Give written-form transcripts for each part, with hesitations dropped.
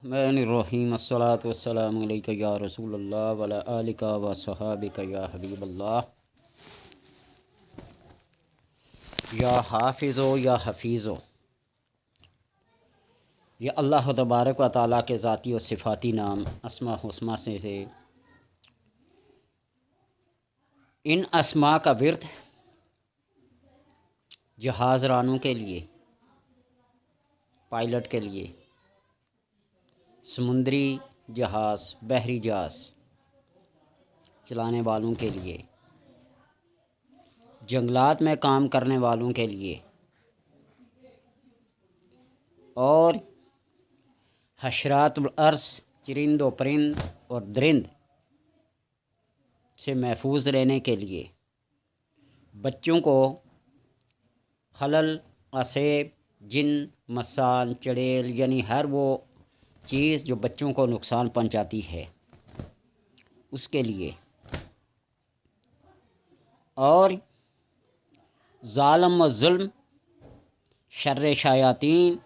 الرحمن الرحیم الصلاۃ والسلام علیک یا رسول اللہ وعلی آلک و صحابک یا حبیب اللہ یا حافظو یا حفیظو۔ یہ اللہ تبارک و تعالیٰ کے ذاتی و صفاتی نام اسماء حسنی سے ان اسماء کا ورد جہاز رانوں کے لیے، پائلٹ کے لیے، سمندری جہاز، بحری جہاز چلانے والوں کے لیے، جنگلات میں کام کرنے والوں کے لیے، اور حشرات الارض، چرند و پرند اور درند سے محفوظ رہنے کے لیے، بچوں کو خلل، آسیب، جن، مسان، چڑیل یعنی ہر وہ چیز جو بچوں کو نقصان پہنچاتی ہے اس کے لیے، اور ظالم و ظلم، شر شیاطین،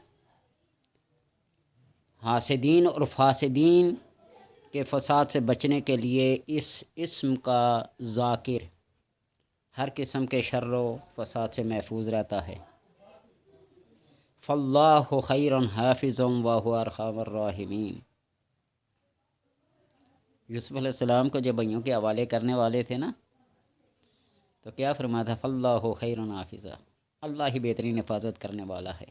حاسدین اور فاسدین کے فساد سے بچنے کے لیے اس اسم کا ذاکر ہر قسم کے شر و فساد سے محفوظ رہتا ہے۔ فاللہ خیر حافظ وہو ارحم الراحمین۔ یوسف علیہ السلام کو جب بھائیوں کے حوالے کرنے والے تھے نا، تو کیا فرمایا تھا؟ فاللہ خیر حافظ، اللہ ہی بہترین حفاظت کرنے والا ہے۔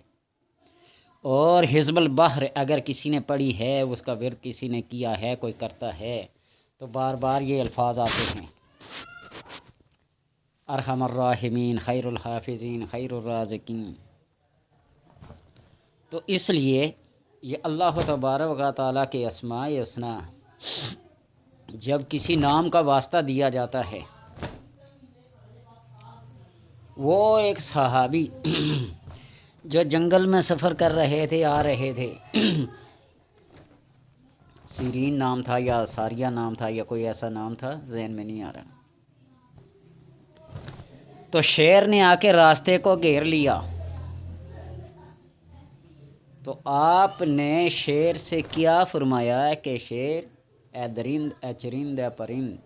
اور حزب البحر اگر کسی نے پڑھی ہے، اس کا ورد کسی نے کیا ہے، کوئی کرتا ہے، تو بار بار یہ الفاظ آتے ہیں: ارحم الراحمین، خیر الحافظین، خیر الرازقین۔ تو اس لیے یہ اللہ تبارک و تعالیٰ کے اسماء حسنی جب کسی نام کا واسطہ دیا جاتا ہے، وہ ایک صحابی جو جنگل میں سفر کر رہے تھے، آ رہے تھے، سیرین نام تھا یا ساریہ نام تھا یا کوئی ایسا نام تھا، ذہن میں نہیں آ رہا، تو شیر نے آ کے راستے کو گھیر لیا، تو آپ نے شیر سے کیا فرمایا کہ شیر، اے درند، اے چرند، اے پرند،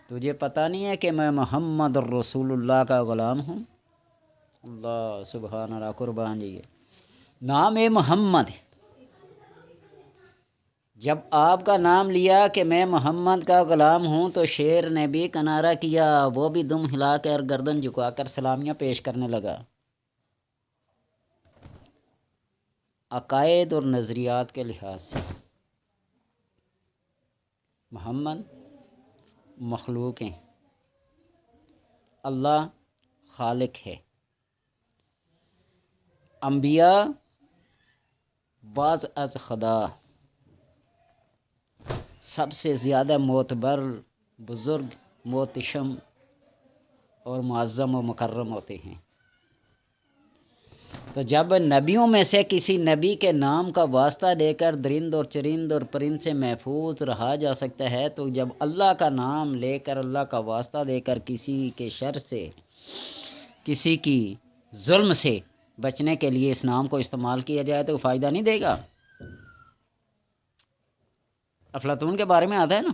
تجھے پتہ نہیں ہے کہ میں محمد رسول اللہ کا غلام ہوں؟ اللہ سبحان اللہ، قربان جی، نام محمد، جب آپ کا نام لیا کہ میں محمد کا غلام ہوں، تو شیر نے بھی کنارہ کیا، وہ بھی دم ہلا کر گردن جھکا کر سلامیاں پیش کرنے لگا۔ عقائد اور نظریات کے لحاظ سے محمد مخلوق ہیں، اللہ خالق ہے، انبیاء بعض از خدا سب سے زیادہ معتبر، بزرگ، محتشم اور معظم و مکرم ہوتے ہیں۔ تو جب نبیوں میں سے کسی نبی کے نام کا واسطہ دے کر درند اور چرند اور پرند سے محفوظ رہا جا سکتا ہے، تو جب اللہ کا نام لے کر، اللہ کا واسطہ دے کر کسی کے شر سے، کسی کی ظلم سے بچنے کے لیے اس نام کو استعمال کیا جائے تو فائدہ نہیں دے گا۔ افلاطون کے بارے میں آتا ہے نا،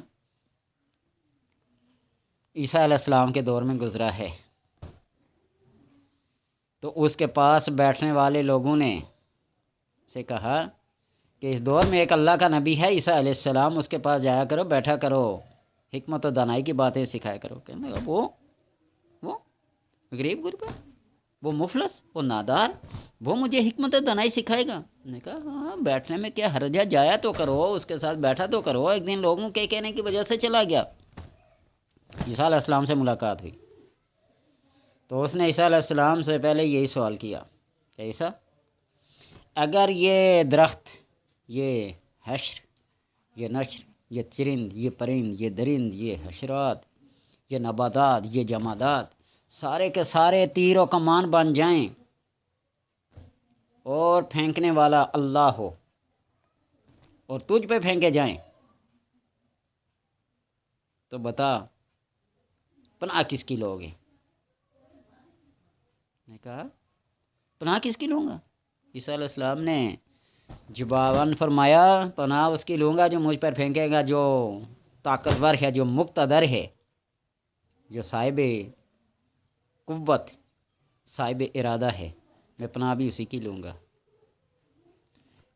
عیسیٰ علیہ السلام کے دور میں گزرا ہے، تو اس کے پاس بیٹھنے والے لوگوں نے سے کہا کہ اس دور میں ایک اللہ کا نبی ہے عیسیٰ علیہ السلام، اس کے پاس جایا کرو، بیٹھا کرو، حکمت و دانائی کی باتیں سکھایا کرو۔ کہنے لگا وہ غریب غربا، وہ مفلس، وہ نادار، وہ مجھے حکمت و دانائی سکھائے گا؟ نے کہا ہاں، بیٹھنے میں کیا حرج ہے، جایا تو کرو، اس کے ساتھ بیٹھا تو کرو۔ ایک دن لوگوں کے کہنے کی وجہ سے چلا گیا، عیسیٰ علیہ السلام سے ملاقات ہوئی، تو اس نے عیسیٰ علیہ السلام سے پہلے یہی سوال کیا کہ عیسیٰ، اگر یہ درخت، یہ حشر، یہ نشر، یہ چرند، یہ پرند، یہ درند، یہ حشرات، یہ نباتات، یہ جمادات، سارے کے سارے تیر و کمان بن جائیں اور پھینکنے والا اللہ ہو اور تجھ پہ پھینکے جائیں، تو بتا پناہ کس کی لوگ ہیں؟ نے کہا پناہ کس کی لوں گا؟ عیسیٰ علیہ السلام نے جباباً فرمایا پناہ اس کی لوں گا جو مجھ پر پھینکے گا، جو طاقتور ہے، جو مقتدر ہے، جو صاحب قوت، صاحب ارادہ ہے، میں پناہ بھی اسی کی لوں گا۔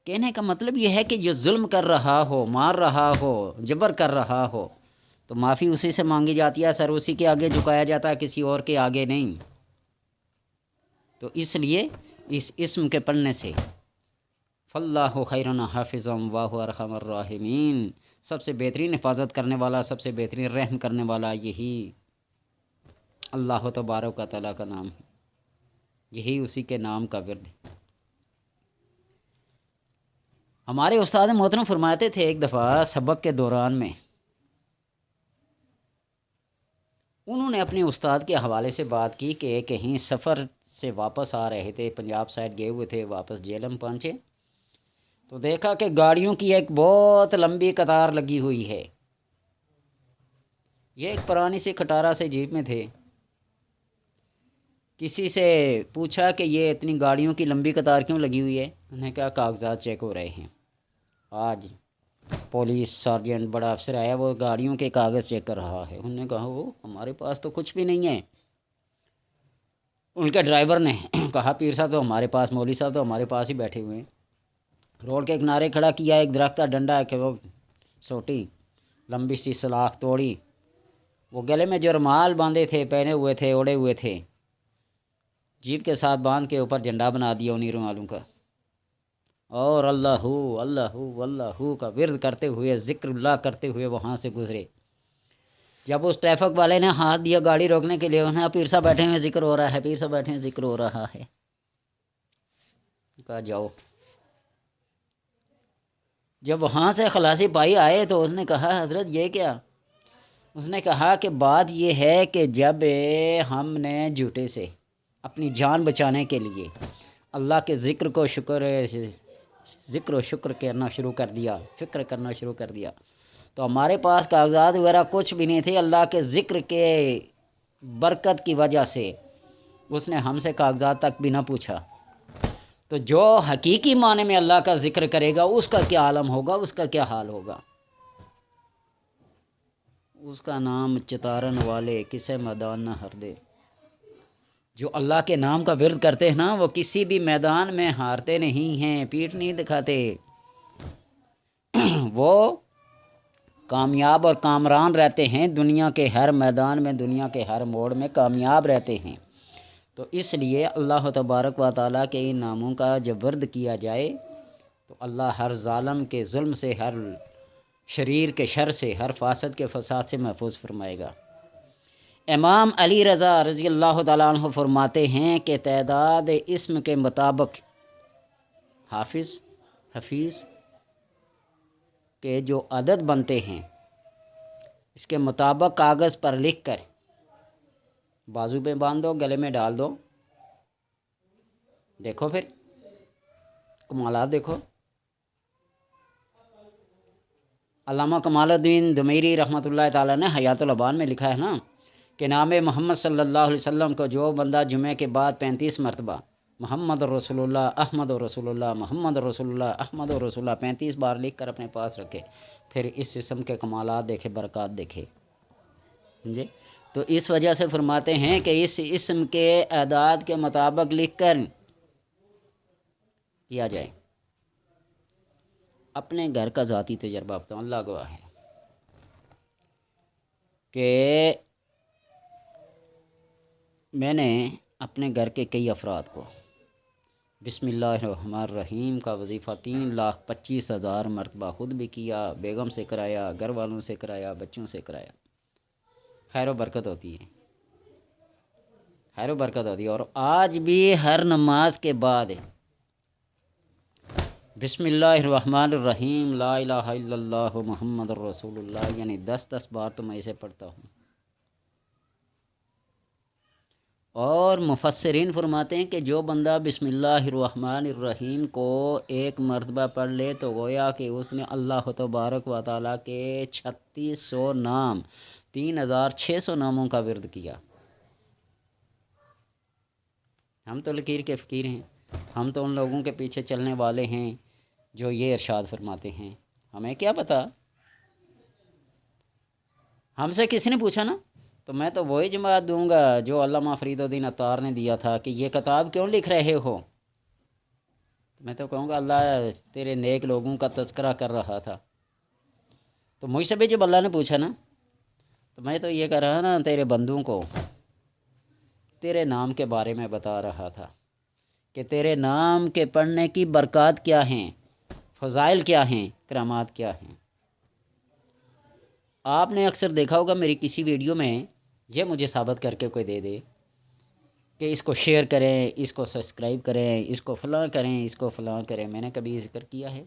کہنے کا مطلب یہ ہے کہ جو ظلم کر رہا ہو، مار رہا ہو، جبر کر رہا ہو، تو معافی اسی سے مانگی جاتی ہے، سر اسی کے آگے جھکایا جاتا ہے، کسی اور کے آگے نہیں۔ تو اس لیے اس اسم کے پڑھنے سے فاللہ خیر حافظا واہ ارحم الراحمین، سب سے بہترین حفاظت کرنے والا، سب سے بہترین رحم کرنے والا یہی اللہ تبارک و تعالیٰ کا نام ہے، یہی اسی کے نام کا ورد ہے۔ ہمارے استاد محترم فرماتے تھے ایک دفعہ سبق کے دوران میں، انہوں نے اپنے استاد کے حوالے سے بات کی کہ کہیں سفر سے واپس آ رہے تھے، پنجاب سائڈ گئے ہوئے تھے، واپس جیلم پہنچے تو دیکھا کہ گاڑیوں کی ایک بہت لمبی قطار لگی ہوئی ہے۔ یہ ایک پرانی سی کھٹارا سے جیپ میں تھے، کسی سے پوچھا کہ یہ اتنی گاڑیوں کی لمبی قطار کیوں لگی ہوئی ہے؟ انہوں نے کہا کاغذات چیک ہو رہے ہیں، آج پولیس سارجنٹ بڑا افسر آیا، وہ گاڑیوں کے کاغذ چیک کر رہا ہے۔ انہوں نے کہا وہ ہمارے پاس تو کچھ بھی نہیں ہے۔ ان کے ڈرائیور نے کہا پیر صاحب تو ہمارے پاس، مولوی صاحب تو ہمارے پاس ہی بیٹھے ہوئے ہیں۔ روڈ کے کنارے کھڑا کیا، ایک درخت کا ڈنڈا ہے کہ وہ سوٹی لمبی سی سلاخ توڑی، وہ گلے میں جو رومال باندھے تھے، پہنے ہوئے تھے، اوڑے ہوئے تھے، جیپ کے ساتھ باندھ کے اوپر جھنڈا بنا دیا انہیں رومالوں کا، اور اللہ اللہ اللہ کا ورد کرتے ہوئے، ذکر اللہ کرتے ہوئے وہاں سے گزرے۔ جب اس ٹریفک والے نے ہاتھ دیا گاڑی روکنے کے لیے، انہیں پیر صاحب بیٹھے ہوئے ذکر ہو رہا ہے، پیر صاحب بیٹھے ہوئے ذکر ہو رہا ہے، کہا جاؤ۔ جب وہاں سے خلاصی پائی آئے تو اس نے کہا حضرت یہ کیا؟ اس نے کہا کہ بات یہ ہے کہ جب ہم نے جھوٹے سے اپنی جان بچانے کے لیے اللہ کے ذکر و شکر کرنا شروع کر دیا، فکر کرنا شروع کر دیا، تو ہمارے پاس کاغذات وغیرہ کچھ بھی نہیں تھے۔ اللہ کے ذکر کے برکت کی وجہ سے اس نے ہم سے کاغذات تک بھی نہ پوچھا۔ تو جو حقیقی معنی میں اللہ کا ذکر کرے گا اس کا کیا عالم ہوگا، اس کا کیا حال ہوگا؟ اس کا نام چتارن والے کسے میدان نہ ہر دے۔ جو اللہ کے نام کا ورد کرتے ہیں نا، وہ کسی بھی میدان میں ہارتے نہیں ہیں، پیٹھ نہیں دکھاتے، وہ کامیاب اور کامران رہتے ہیں، دنیا کے ہر میدان میں، دنیا کے ہر موڑ میں کامیاب رہتے ہیں۔ تو اس لیے اللہ تبارک و تعالیٰ کے ان ناموں کا جب ورد کیا جائے تو اللہ ہر ظالم کے ظلم سے، ہر شریر کے شر سے، ہر فاسد کے فساد سے محفوظ فرمائے گا۔ امام علی رضا رضی اللہ تعالیٰ عنہ فرماتے ہیں کہ تعداد اسم کے مطابق حفیظ کے جو عدد بنتے ہیں، اس کے مطابق کاغذ پر لکھ کر بازو پہ باندھ دو، گلے میں ڈال دو، دیکھو پھر کمالات دیکھو۔ علامہ کمال الدین دمیری رحمۃ اللہ تعالیٰ نے حیات الابان میں لکھا ہے نا کہ نام محمد صلی اللہ علیہ وسلم کو جو بندہ جمعے کے بعد 35 مرتبہ محمد رسول اللہ احمد رسول اللہ محمد رسول اللہ احمد رسول اللہ 35 بار لکھ کر اپنے پاس رکھے، پھر اس اسم کے کمالات دیکھے، برکات دیکھے جی۔ تو اس وجہ سے فرماتے ہیں کہ اس اسم کے اعداد کے مطابق لکھ کر کیا جائے۔ اپنے گھر کا ذاتی تجربہ بتاؤں، اللہ گواہ ہے کہ میں نے اپنے گھر کے کئی افراد کو بسم اللہ الرحمن الرحیم کا وظیفہ 3,25,000 مرتبہ خود بھی کیا، بیگم سے کرایا، گھر والوں سے کرایا، بچوں سے کرایا۔ خیر و برکت ہوتی ہے، خیر و برکت ہوتی ہے۔ اور آج بھی ہر نماز کے بعد بسم اللہ الرحمن الرحیم لا الہ الا اللہ محمد الرسول اللہ، یعنی 10 بار تو میں اسے پڑھتا ہوں۔ اور مفسرین فرماتے ہیں کہ جو بندہ بسم اللہ الرحمن الرحیم کو ایک مرتبہ پڑھ لے تو گویا کہ اس نے اللہ تبارک و تعالیٰ کے 3600 نام، 3600 ناموں کا ورد کیا۔ ہم تو لکیر کے فقیر ہیں، ہم تو ان لوگوں کے پیچھے چلنے والے ہیں جو یہ ارشاد فرماتے ہیں۔ ہمیں کیا پتہ، ہم سے کسی نے پوچھا نا تو میں تو وہی جواب دوں گا جو علامہ فرید الدین عطار نے دیا تھا کہ یہ کتاب کیوں لکھ رہے ہو؟ میں تو کہوں گا اللہ تیرے نیک لوگوں کا تذکرہ کر رہا تھا۔ تو مجھ سے بھی جب اللہ نے پوچھا نا تو میں تو یہ کہہ رہا نا تیرے بندوں کو تیرے نام کے بارے میں بتا رہا تھا کہ تیرے نام کے پڑھنے کی برکات کیا ہیں، فضائل کیا ہیں، کرامات کیا ہیں۔ آپ نے اکثر دیکھا ہوگا میری کسی ویڈیو میں یہ مجھے ثابت کر کے کوئی دے دے کہ اس کو شیئر کریں، اس کو سبسکرائب کریں، اس کو فلاں کریں، اس کو فلاں کریں، میں نے کبھی ذکر کیا ہے؟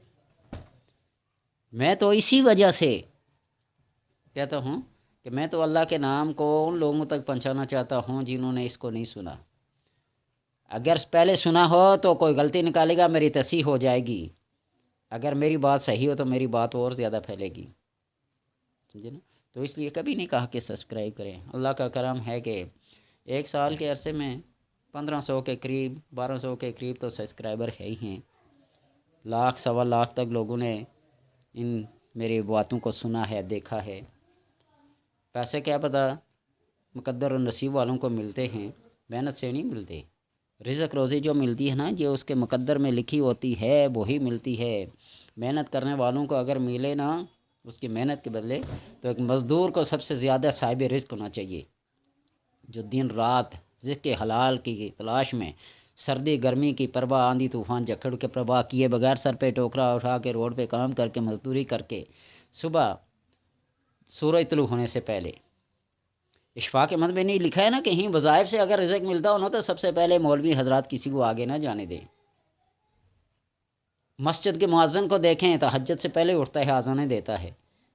میں تو اسی وجہ سے کہتا ہوں کہ میں تو اللہ کے نام کو ان لوگوں تک پہنچانا چاہتا ہوں جنہوں نے اس کو نہیں سنا۔ اگر پہلے سنا ہو تو کوئی غلطی نکالے گا، میری تصحیح ہو جائے گی۔ اگر میری بات صحیح ہو تو میری بات اور زیادہ پھیلے گی، سمجھے نا؟ تو اس لیے کبھی نہیں کہا کہ سبسکرائب کریں۔ اللہ کا کرم ہے کہ 1 سال کے عرصے میں 1500 کے قریب 1200 کے قریب تو سبسکرائبر ہے ہی ہیں۔ 1,00,000 سوا لاکھ تک لوگوں نے ان میری باتوں کو سنا ہے، دیکھا ہے۔ پیسے کیا پتہ مقدر و نصیب والوں کو ملتے ہیں، محنت سے نہیں ملتے۔ رزق روزی جو ملتی ہے نا، جو اس کے مقدر میں لکھی ہوتی ہے وہی ملتی ہے۔ محنت کرنے والوں کو اگر ملے نا اس کی محنت کے بدلے، تو ایک مزدور کو سب سے زیادہ صاحب رزق ہونا چاہیے، جو دن رات رزق کے حلال کی تلاش میں سردی گرمی کی پرواہ، آندھی طوفان جھکڑ کے پرواہ کیے بغیر سر پہ ٹوکرا اٹھا کے روڈ پہ کام کر کے مزدوری کر کے صبح سورج طلوع ہونے سے پہلے، اشفاق احمد میں نہیں لکھا ہے نا کہیں وظائف سے اگر رزق ملتا ہو نا تو سب سے پہلے مولوی حضرات کسی کو آگے نہ جانے دیں۔ مسجد کے مؤذن کو دیکھیں، تہجد سے پہلے اٹھتا ہے، اذانیں دیتا ہے،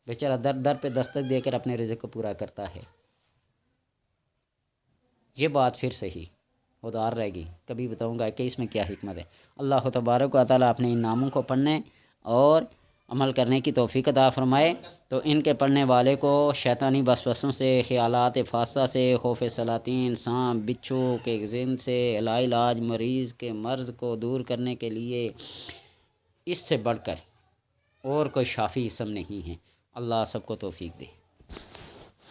بیچارہ در در پہ دستک دے کر اپنے رزق کو پورا کرتا ہے۔ یہ بات پھر صحیح ادار رہے گی، کبھی بتاؤں گا کہ اس میں کیا حکمت ہے۔ اللہ تبارک و تعالیٰ اپنے ان ناموں کو پڑھنے اور عمل کرنے کی توفیق عطا فرمائے۔ تو ان کے پڑھنے والے کو شیطانی وسوسوں سے، خیالات فاسدہ سے، خوف سلاطین، سانپ بچھو کے ذہن سے، لاعلاج مریض کے مرض کو دور کرنے کے لیے اس سے بڑھ کر اور کوئی شافی اسم نہیں ہے۔ اللہ سب کو توفیق دے۔